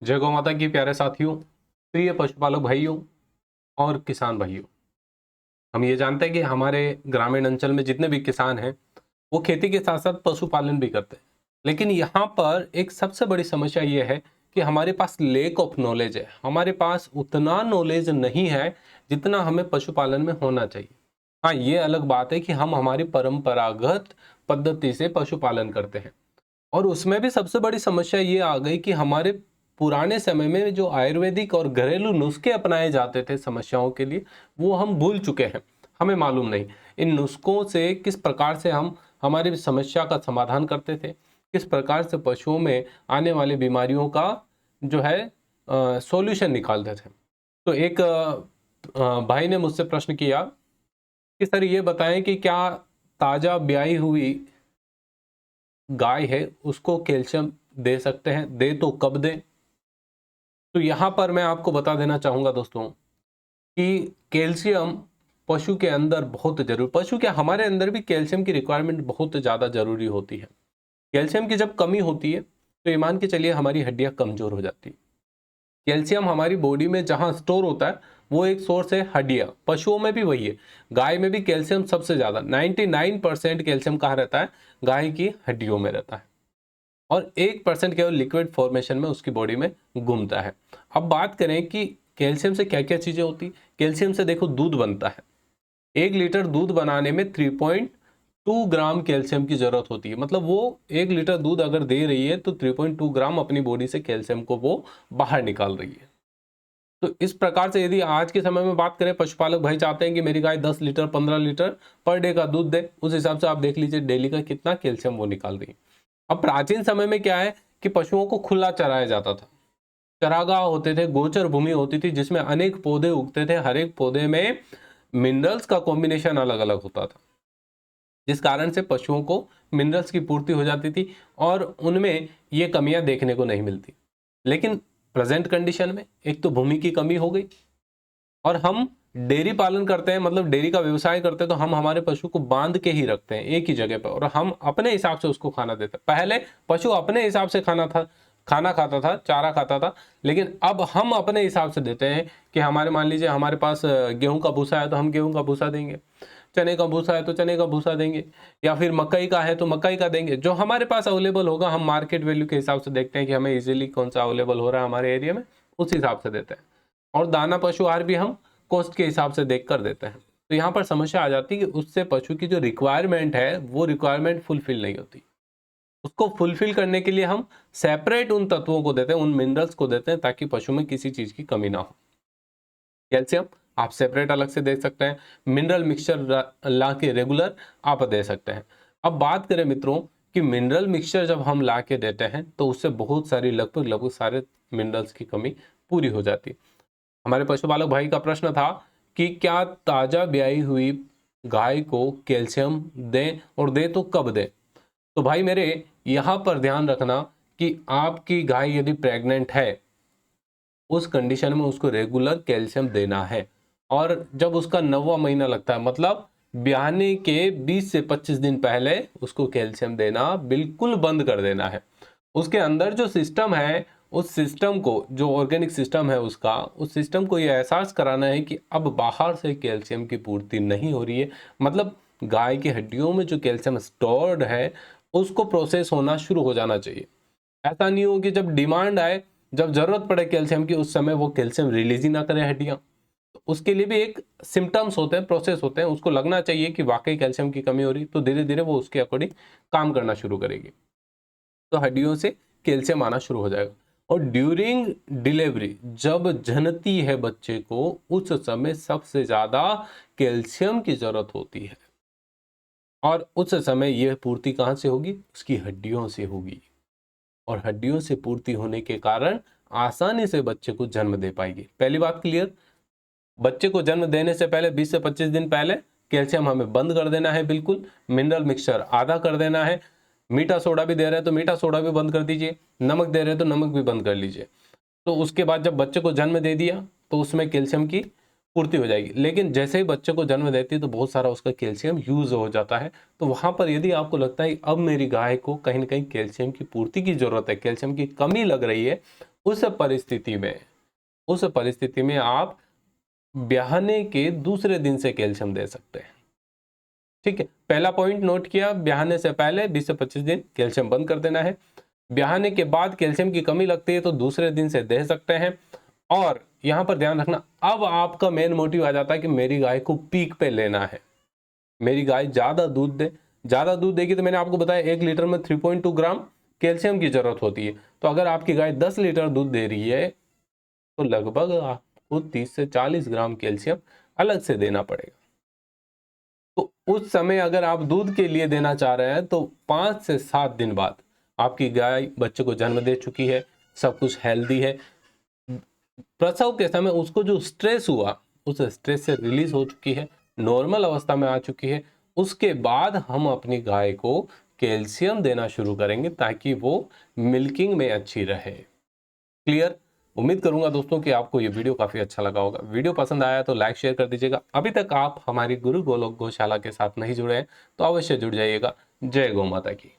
जय गौ माता की प्यारे साथियों, प्रिय पशुपालक भाइयों और किसान भाइयों। हम ये जानते हैं कि हमारे ग्रामीण अंचल में जितने भी किसान हैं वो खेती के साथ साथ पशुपालन भी करते हैं। लेकिन यहाँ पर एक सबसे बड़ी समस्या ये है कि हमारे पास लेक ऑफ नॉलेज है। हमारे पास उतना नॉलेज नहीं है जितना हमें पशुपालन में होना चाहिए। हाँ, ये अलग बात है कि हम हमारी परंपरागत पद्धति से पशुपालन करते हैं और उसमें भी सबसे बड़ी समस्या ये आ गई कि हमारे पुराने समय में जो आयुर्वेदिक और घरेलू नुस्खे अपनाए जाते थे समस्याओं के लिए, वो हम भूल चुके हैं। हमें मालूम नहीं इन नुस्खों से किस प्रकार से हम हमारी समस्या का समाधान करते थे, किस प्रकार से पशुओं में आने वाली बीमारियों का जो है सॉल्यूशन निकालते थे। तो एक भाई ने मुझसे प्रश्न किया कि सर ये बताएं कि क्या ताज़ा ब्याई हुई गाय है उसको कैल्शियम दे सकते हैं, दे तो कब दें। तो यहाँ पर मैं आपको बता देना चाहूँगा दोस्तों कि कैल्शियम पशु के अंदर बहुत जरूरी, पशु क्या हमारे अंदर भी कैल्शियम की रिक्वायरमेंट बहुत ज़्यादा जरूरी होती है। कैल्शियम की जब कमी होती है तो ये मान के चलिए हमारी हड्डियाँ कमज़ोर हो जाती है। कैल्शियम हमारी बॉडी में जहाँ स्टोर होता है वो एक सोर्स है हड्डियाँ। पशुओं में भी वही है, गाय में भी कैल्शियम सबसे ज़्यादा 99% कैल्शियम कहाँ रहता है, गाय की हड्डियों में रहता है और 1% केवल लिक्विड फॉर्मेशन में उसकी बॉडी में घूमता है। अब बात करें कि कैल्शियम से क्या क्या चीज़ें होती। कैल्शियम से देखो दूध बनता है। 1 लीटर दूध बनाने में 3.2 ग्राम कैल्शियम की जरूरत होती है। मतलब वो 1 लीटर दूध अगर दे रही है तो 3.2 ग्राम अपनी बॉडी से कैल्शियम को वो बाहर निकाल रही है। तो इस प्रकार से यदि आज के समय में बात करें, पशुपालक भाई चाहते हैं कि मेरी गाय 10 लीटर 15 लीटर पर डे का दूध दे, उस हिसाब से आप देख लीजिए डेली का कितना कैल्शियम वो निकाल रही है। अब प्राचीन समय में क्या है कि पशुओं को खुला चराया जाता था। चरागाह होते थे, गोचर भूमि होती थी जिसमें अनेक पौधे उगते थे। हर एक पौधे में मिनरल्स का कॉम्बिनेशन अलग अलग होता था, जिस कारण से पशुओं को मिनरल्स की पूर्ति हो जाती थी और उनमें ये कमियां देखने को नहीं मिलती। लेकिन प्रेजेंट कंडीशन में एक तो भूमि की कमी हो गई और हम डेयरी पालन करते हैं, मतलब डेयरी का व्यवसाय करते हैं, तो हम हमारे पशु को बांध के ही रखते हैं एक ही जगह पर और हम अपने हिसाब से उसको खाना देते हैं। पहले पशु अपने हिसाब से खाना खाता था, चारा खाता था, लेकिन अब हम अपने हिसाब से देते हैं कि हमारे मान लीजिए हमारे पास गेहूं का भूसा है तो हम गेहूं का भूसा देंगे, चने का भूसा है तो चने का भूसा देंगे, या फिर मकई का है तो मकई का देंगे। जो हमारे पास अवेलेबल होगा, हम मार्केट वैल्यू के हिसाब से देखते हैं कि हमें इजीली कौन सा अवेलेबल हो रहा है हमारे एरिया में, उस हिसाब से देते हैं। और दाना पशु आहार भी हम कॉस्ट के हिसाब से देख कर देते हैं। तो यहाँ पर समस्या आ जाती है कि उससे पशु की जो रिक्वायरमेंट है वो रिक्वायरमेंट फुलफिल नहीं होती। उसको फुलफिल करने के लिए हम सेपरेट उन तत्वों को देते हैं, उन मिनरल्स को देते हैं ताकि पशु में किसी चीज की कमी ना हो। कैल्शियम आप सेपरेट अलग से दे सकते हैं, मिनरल मिक्सचर ला के रेगुलर आप दे सकते हैं। अब बात करें मित्रों कि मिनरल मिक्सचर जब हम ला के देते हैं तो उससे बहुत सारी लगभग सारे मिनरल्स की कमी पूरी हो जाती है। हमारे पशुपालक भाई का प्रश्न था कि क्या ताजा ब्याई हुई गाय को कैल्शियम दें और दें तो कब दें। तो भाई मेरे यहाँ पर ध्यान रखना कि आपकी गाय यदि प्रेग्नेंट है उस कंडीशन में उसको रेगुलर कैल्शियम देना है। और जब उसका 9वां महीना लगता है, मतलब ब्याहने के 20 से 25 दिन पहले उसको कैल्शियम देना बिल्कुल बंद कर देना है। उसके अंदर जो सिस्टम है, उस सिस्टम को, जो ऑर्गेनिक सिस्टम है उसका, उस सिस्टम को ये एहसास कराना है कि अब बाहर से कैल्शियम की पूर्ति नहीं हो रही है। मतलब गाय की हड्डियों में जो कैल्शियम स्टोर्ड है उसको प्रोसेस होना शुरू हो जाना चाहिए। ऐसा नहीं हो कि जब डिमांड आए, जब जरूरत पड़े कैल्शियम की, उस समय वो कैल्शियम रिलीज ही ना करे हड्डियां। तो उसके लिए भी एक सिम्टम्स होते हैं, प्रोसेस होते हैं, उसको लगना चाहिए कि वाकई कैल्शियम की कमी हो रही, तो धीरे धीरे वो उसके अकॉर्डिंग काम करना शुरू करेगी, तो हड्डियों से कैल्शियम आना शुरू हो जाएगा। और ड्यूरिंग डिलीवरी जब जनती है बच्चे को, उस समय सबसे ज्यादा कैल्शियम की जरूरत होती है और उस समय यह पूर्ति कहां से होगी, उसकी हड्डियों से होगी। और हड्डियों से पूर्ति होने के कारण आसानी से बच्चे को जन्म दे पाएगी। पहली बात क्लियर। बच्चे को जन्म देने से पहले 20 से 25 दिन पहले कैल्शियम हमें बंद कर देना है बिल्कुल, मिनरल मिक्सचर आधा कर देना है। मीठा सोडा भी दे रहे हैं तो मीठा सोडा भी बंद कर दीजिए, नमक दे रहे हैं तो नमक भी बंद कर लीजिए। तो उसके बाद जब बच्चे को जन्म दे दिया तो उसमें कैल्शियम की पूर्ति हो जाएगी। लेकिन जैसे ही बच्चे को जन्म देती है तो बहुत सारा उसका कैल्शियम यूज हो जाता है। तो वहां पर यदि आपको लगता है अब मेरी गाय को कहीं ना कहीं कैल्शियम की पूर्ति की जरूरत है, कैल्शियम की कमी लग रही है, उस परिस्थिति में आप ब्याहने के दूसरे दिन से कैल्शियम दे सकते हैं। ठीक है, पहला पॉइंट नोट किया, ब्याहने से पहले 20 से 25 दिन कैल्शियम बंद कर देना है। ब्याहने के बाद कैल्शियम की कमी लगती है तो दूसरे दिन से दे सकते हैं। और यहां पर ध्यान रखना, अब आपका मेन मोटिव आ जाता है कि मेरी गाय को पीक पे लेना है, मेरी गाय ज्यादा दूध दे। ज्यादा दूध देगी तो मैंने आपको बताया 1 लीटर में 3.2 ग्राम कैल्शियम की जरूरत होती है। तो अगर आपकी गाय 10 लीटर दूध दे रही है तो लगभग आपको 30 से 40 ग्राम कैल्शियम अलग से देना पड़ेगा। तो उस समय अगर आप दूध के लिए देना चाह रहे हैं तो 5 से 7 दिन बाद आपकी गाय बच्चे को जन्म दे चुकी है, सब कुछ हेल्दी है, प्रसव के समय उसको जो स्ट्रेस हुआ उस स्ट्रेस से रिलीज हो चुकी है, नॉर्मल अवस्था में आ चुकी है। उसके बाद हम अपनी गाय को कैल्शियम देना शुरू करेंगे ताकि वो मिल्किंग में अच्छी रहे। क्लियर? उम्मीद करूंगा दोस्तों कि आपको ये वीडियो काफी अच्छा लगा होगा। वीडियो पसंद आया तो लाइक शेयर कर दीजिएगा। अभी तक आप हमारी गुरु गोलोक गौशाला के साथ नहीं जुड़े हैं तो अवश्य जुड़ जाइएगा। जय गौ माता की।